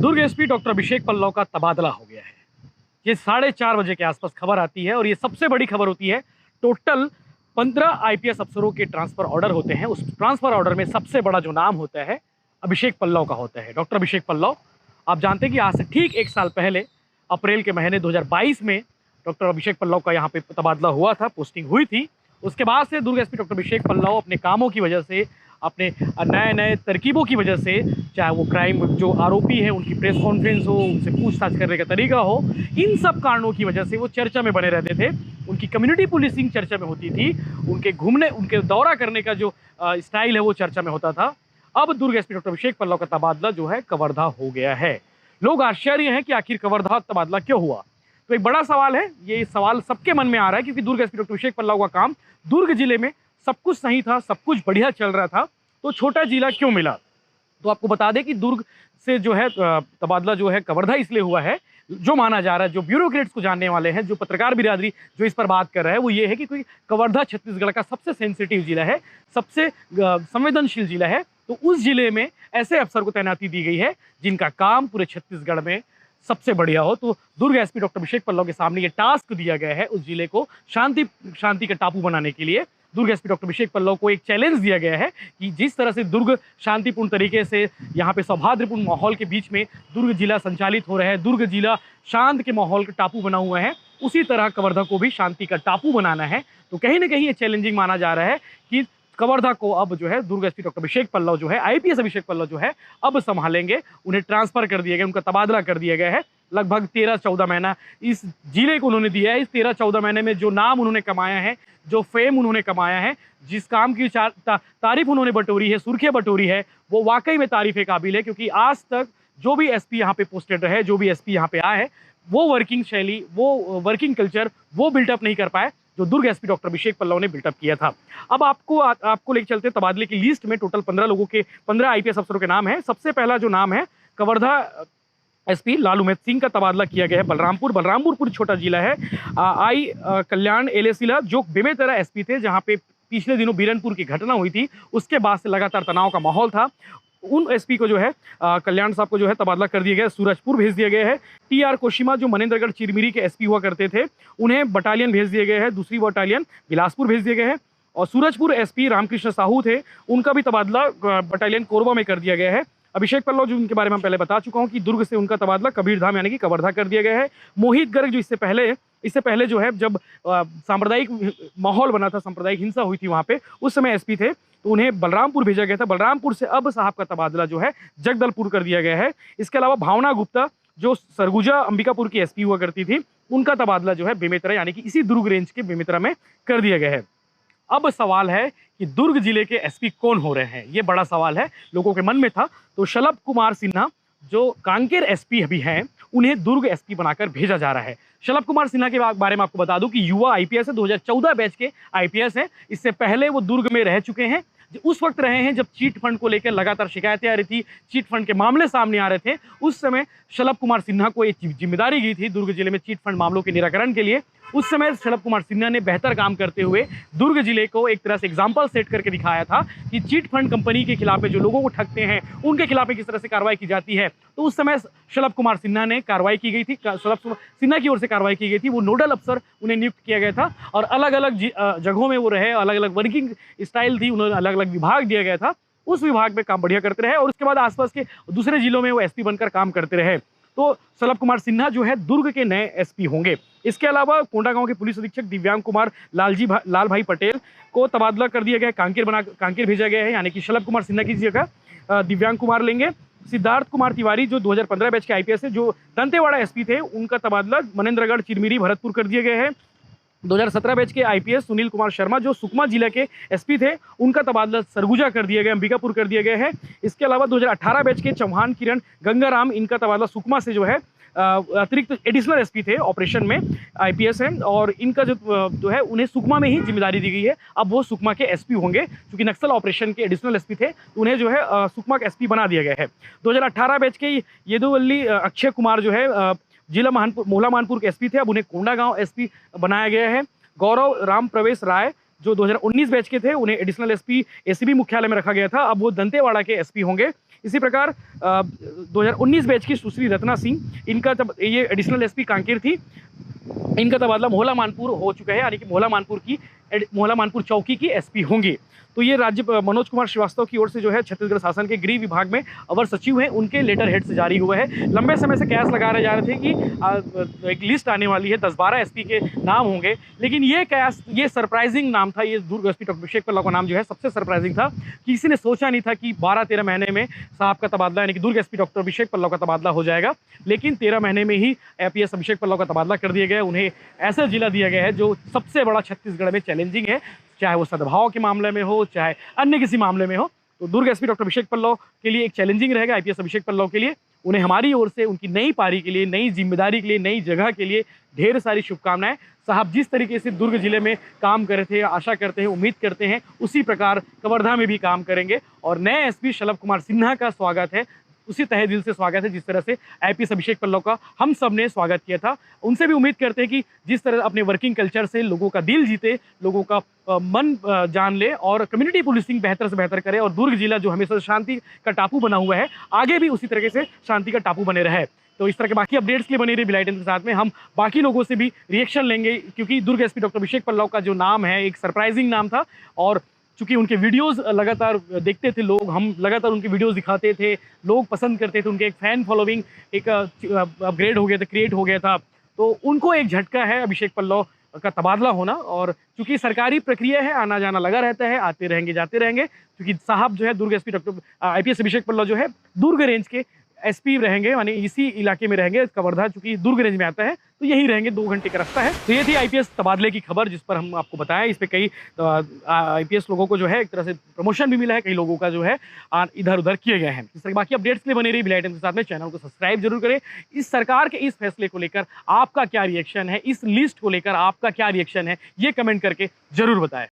दुर्ग SP doctor Abhishek Pallav का तबादला हो गया है। ये 4:30 बजे के आसपास खबर आती है और ये सबसे बड़ी खबर होती है। टोटल 15 आईपीएस अफसरों के ट्रांसफर ऑर्डर होते हैं। उस ट्रांसफर ऑर्डर में सबसे बड़ा जो नाम होता है अभिषेक पल्लव का होता है, डॉक्टर अभिषेक पल्लव। आप जानते हैं कि आज से ठीक 1 साल पहले अप्रैल के महीने 2022 में डॉक्टर अभिषेक पल्लव का यहाँ पे तबादला हुआ था, पोस्टिंग हुई थी। उसके बाद से दुर्ग एसपी डॉक्टर अभिषेक पल्लव अपने कामों की वजह से, अपने नए नए तरकीबों की वजह से, चाहे वो क्राइम जो आरोपी हैं उनकी प्रेस कॉन्फ्रेंस हो, उनसे पूछताछ करने का तरीका हो, इन सब कारणों की वजह से वो चर्चा में बने रहते थे। उनकी कम्युनिटी पुलिसिंग चर्चा में होती थी, उनके घूमने, उनके दौरा करने का जो स्टाइल है वो चर्चा में होता था। अब दुर्ग एसपी डॉक्टर अभिषेक पल्लव का तबादला जो है कवर्धा हो गया है। लोग आश्चर्य हैं कि आखिर कवर्धा तबादला क्यों हुआ। तो एक बड़ा सवाल है, ये सवाल सबके मन में आ रहा है, क्योंकि दुर्ग एसपी डॉक्टर अभिषेक पल्लव का काम दुर्ग जिले में सब कुछ सही था, सब कुछ बढ़िया चल रहा था, तो छोटा जिला क्यों मिला। तो आपको बता दें कि दुर्ग से जो है तबादला जो है कवर्धा इसलिए हुआ है, जो माना जा रहा है, जो ब्यूरोक्रेट्स को जानने वाले हैं, जो पत्रकार बिरादरी जो इस पर बात कर रहा है, वो ये है कि कोई कवर्धा छत्तीसगढ़ का सबसे सेंसिटिव जिला है, सबसे संवेदनशील जिला है। तो उस जिले में ऐसे अफसर को तैनाती दी गई है जिनका काम पूरे छत्तीसगढ़ में सबसे बढ़िया हो। तो दुर्ग एसपी डॉक्टर अभिषेक पल्लव के सामने ये टास्क दिया गया है उस जिले को शांति का टापू बनाने के लिए। दुर्ग एसपी डॉक्टर अभिषेक पल्लव को एक चैलेंज दिया गया है कि जिस तरह से दुर्ग शांतिपूर्ण तरीके से, यहाँ पे सौहार्दपूर्ण माहौल के बीच में दुर्ग जिला संचालित हो रहा है, दुर्ग जिला शांत के माहौल का टापू बना हुआ है, उसी तरह कवर्धा को भी शांति का टापू बनाना है। तो कहीं ना कहीं ये चैलेंजिंग माना जा रहा है कि कवर्धा को अब जो है दुर्ग एसपी डॉक्टर अभिषेक पल्लव जो है, आईपीएस अभिषेक पल्लव जो है अब संभालेंगे। उन्हें ट्रांसफर कर दिया गया, उनका तबादला कर दिया गया है। लगभग 13-14 महीना इस जिले को उन्होंने दिया है। इस 13-14 महीने में जो नाम उन्होंने कमाया है, जो फेम उन्होंने कमाया है, जिस काम की तारीफ उन्होंने बटोरी है, सुर्खियां बटोरी है, वो वाकई में तारीफ काबिल है। क्योंकि आज तक जो भी एसपी यहाँ पे पोस्टेड रहे, जो भी एसपी यहाँ पे आए हैं, वो वर्किंग शैली, वो वर्किंग कल्चर वो बिल्टअप नहीं कर पाए जो दुर्ग एसपी डॉक्टर अभिषेक पल्लव ने बिल्टअप किया था। अब आपको लेके चलते तबादले की लिस्ट में टोटल 15 लोगों के 15 आईपीएस अफसरों के नाम है। सबसे पहला जो नाम है, कवर्धा एसपी लालू मेहत सिंह का तबादला किया गया है बलरामपुर छोटा जिला है। आई कल्याण एलेसिला जो बेमेतरा एसपी थे, जहां पे पिछले दिनों बीरनपुर की घटना हुई थी, उसके बाद से लगातार तनाव का माहौल था। उन एसपी को जो है कल्याण साहब को जो है तबादला कर दिया गया, सूरजपुर भेज दिया गया है। टीआर कोशिमा जो मनेंद्रगढ़ चिरमिरी के एसपी हुआ करते थे, उन्हें बटालियन भेज दिए गए हैं, दूसरी बटालियन बिलासपुर भेज दिए गए हैं। और सूरजपुर एसपी रामकृष्ण साहू थे, उनका भी तबादला बटालियन कोरबा में कर दिया गया है। अभिषेक पल्लव जो उनके बारे में पहले बता चुका हूं कि दुर्ग से उनका तबादला कबीरधाम यानी कि कवर्धा कर दिया गया है। मोहित गर्ग जो इससे पहले जो है जब सांप्रदायिक माहौल बना था, सांप्रदायिक हिंसा हुई थी वहां पे, उस समय एसपी थे, तो उन्हें बलरामपुर भेजा गया था। बलरामपुर से अब साहब का तबादला जो है जगदलपुर कर दिया गया है। इसके अलावा भावना गुप्ता जो सरगुजा अंबिकापुर की एसपी हुआ करती थी, उनका तबादला जो है बेमेतरा यानी कि इसी दुर्ग रेंज के बेमेतरा में कर दिया गया है। अब सवाल है कि दुर्ग जिले के एसपी कौन हो रहे हैं, ये बड़ा सवाल है, लोगों के मन में था। तो शलभ कुमार सिन्हा जो कांकेर एसपी अभी हैं, उन्हें दुर्ग एसपी बनाकर भेजा जा रहा है। शलभ कुमार सिन्हा के बारे में आपको बता दूं कि युवा आईपीएस है, 2014 बैच के आईपीएस हैं। इससे पहले वो दुर्ग में रह चुके हैं, उस वक्त रहे हैं जब चीट फंड को लेकर लगातार शिकायतें आ रही थी, चीट फंड के मामले सामने आ रहे थे। उस समय शलभ कुमार सिन्हा को एक जिम्मेदारी दी थी दुर्ग जिले में चीट फंड मामलों के निराकरण के लिए। उस समय शलभ कुमार सिन्हा ने बेहतर काम करते हुए दुर्ग जिले को एक तरह से एग्जाम्पल सेट करके दिखाया था कि चीट फंड कंपनी के खिलाफ में जो लोगों को ठगते हैं उनके खिलाफ किस तरह से कार्रवाई की जाती है। तो उस समय शलभ कुमार सिन्हा ने कार्रवाई की गई थी, शलभ सिन्हा की ओर से कार्रवाई की गई थी। वो नोडल अफसर उन्हें नियुक्त किया गया था और अलग अलग जगहों में वो रहे, अलग अलग वर्किंग स्टाइल थी, उन्हें अलग अलग विभाग दिया गया था। उस विभाग में काम बढ़िया करते रहे और उसके बाद आसपास के दूसरे जिलों में वो एसपी बनकर काम करते रहे। तो शलभ कुमार सिन्हा जो है दुर्ग के नए एसपी होंगे। इसके अलावा कोंडागांव के पुलिस अधीक्षक दिव्यांग कुमार लाल भाई पटेल को तबादला कर दिया गया है, कांकेर भेजा गया है, यानी कि शलभ कुमार सिन्हा की जगह दिव्यांग कुमार लेंगे। सिद्धार्थ कुमार तिवारी जो 2015 बैच के आईपीएस है, जो दंतेवाड़ा एसपी थे, उनका तबादला मनेंद्रगढ़ चिरमिरी भरतपुर कर दिए गए हैं। 2017 बैच के आईपीएस सुनील कुमार शर्मा जो सुकमा जिले के एसपी थे, उनका तबादला सरगुजा कर दिया गया, अंबिकापुर कर दिया गया है। इसके अलावा 2018 बैच के चौहान किरण गंगाराम, इनका तबादला सुकमा से जो है अतिरिक्त एडिशनल एसपी थे, ऑपरेशन में आईपीएस हैं, और इनका जो है उन्हें सुकमा में ही जिम्मेदारी दी गई है। अब वो सुकमा के एसपी होंगे, क्योंकि नक्सल ऑपरेशन के एडिशनल एसपी थे, तो उन्हें जो है सुकमा के एसपी बना दिया गया है। 2018 बैच के येदुवल्ली अक्षय कुमार जो है जिला मोहला मानपुर के एसपी थे, अब उन्हें कोंडागांव एसपी बनाया गया है। गौरव राम प्रवेश राय जो 2019 बैच के थे उन्हें एडिशनल एसपी एसीबी मुख्यालय में रखा गया था, अब वो दंतेवाड़ा के एसपी होंगे। इसी प्रकार 2019 बैच की सुश्री रत्ना सिंह, इनका तब ये एडिशनल एसपी कांकेर थी, इनका तबादला मोहला मानपुर हो चुका है, यानी कि मोहला मानपुर चौकी की एसपी होंगे। तो ये राज्य मनोज कुमार श्रीवास्तव की ओर से जो है छत्तीसगढ़ शासन के गृह विभाग में अवर सचिव हैं, उनके लेटर हेड से जारी हुआ है। लंबे समय से कयास लगा रहे जा रहे थे कि एक लिस्ट आने वाली है, 10-12 एसपी के नाम होंगे, लेकिन ये सरप्राइजिंग नाम था। ये दुर्ग एसपी डॉक्टर अभिषेक पल्लव का नाम जो है सबसे सरप्राइजिंग था। किसी ने सोचा नहीं था कि 12-13 महीने में साहब का तबादला, यानी कि दुर्ग एसपी डॉक्टर अभिषेक पल्लव का तबादला हो जाएगा, लेकिन 13 महीने में ही आईपीएस अभिषेक पल्लव का तबादला कर दिया गया। उन्हें ऐसा जिला दिया गया है जो सबसे बड़ा छत्तीसगढ़ में चैलेंजिंग है, चाहे वो सद्भाव के मामले में हो, चाहे अन्य किसी मामले में हो। तो दुर्ग एसपी डॉक्टर अभिषेक पल्लव के लिए एक चैलेंजिंग रहेगा आईपीएस अभिषेक पल्लव के लिए। उन्हें हमारी ओर से उनकी नई पारी के लिए, नई जिम्मेदारी के लिए, नई जगह के लिए ढेर सारी शुभकामनाएं। साहब जिस तरीके से दुर्ग जिले में काम कर रहे थे, आशा करते हैं, उम्मीद करते हैं, उसी प्रकार कवर्धा में भी काम करेंगे। और नए एसपी शलभ कुमार सिन्हा का स्वागत है, उसी तहे दिल से स्वागत है जिस तरह से आईपीएस अभिषेक पल्लव का हम सब ने स्वागत किया था। उनसे भी उम्मीद करते हैं कि जिस तरह अपने वर्किंग कल्चर से लोगों का दिल जीते, लोगों का मन जान ले और कम्युनिटी पुलिसिंग बेहतर से बेहतर करे, और दुर्ग जिला जो हमेशा शांति का टापू बना हुआ है, आगे भी उसी तरीके से शांति का टापू बने रहे। तो इस तरह के बाकी अपडेट्स के लिए बने रही बिलाइटन के साथ में। हम बाकी लोगों से भी रिएक्शन लेंगे, क्योंकि दुर्ग एसपी डॉक्टर अभिषेक पल्लव का जो नाम है एक सरप्राइजिंग नाम था, और चूँकि उनके वीडियोस लगातार देखते थे लोग, हम लगातार उनके वीडियोस दिखाते थे, लोग पसंद करते थे, उनके एक फ़ैन फॉलोइंग एक अपग्रेड हो गया था, क्रिएट हो गया था। तो उनको एक झटका है अभिषेक पल्लव का तबादला होना, और चूँकि सरकारी प्रक्रिया है, आना जाना लगा रहता है, आते रहेंगे जाते रहेंगे, क्योंकि साहब जो है दुर्ग SP doctor IPS Abhishek Pallav जो है दुर्ग रेंज के एसपी रहेंगे, यानी इसी इलाके में रहेंगे। कवर्धा चूंकि दुर्ग रेंज में आता है तो यही रहेंगे, 2 घंटे का रास्ता है। तो ये थी आईपीएस तबादले की खबर जिस पर हम आपको बताएं। इस पे कई आईपीएस लोगों को जो है एक तरह से प्रमोशन भी मिला है, कई लोगों का जो है इधर उधर किए गए हैं। इस तरह बाकी अपडेट्स के लिए बने रही बिलाइटन के साथ में। चैनल को सब्सक्राइब जरूर करें। इस सरकार के इस फैसले को लेकर आपका क्या रिएक्शन है, इस लिस्ट को लेकर आपका क्या रिएक्शन है, ये कमेंट करके जरूर बताएं।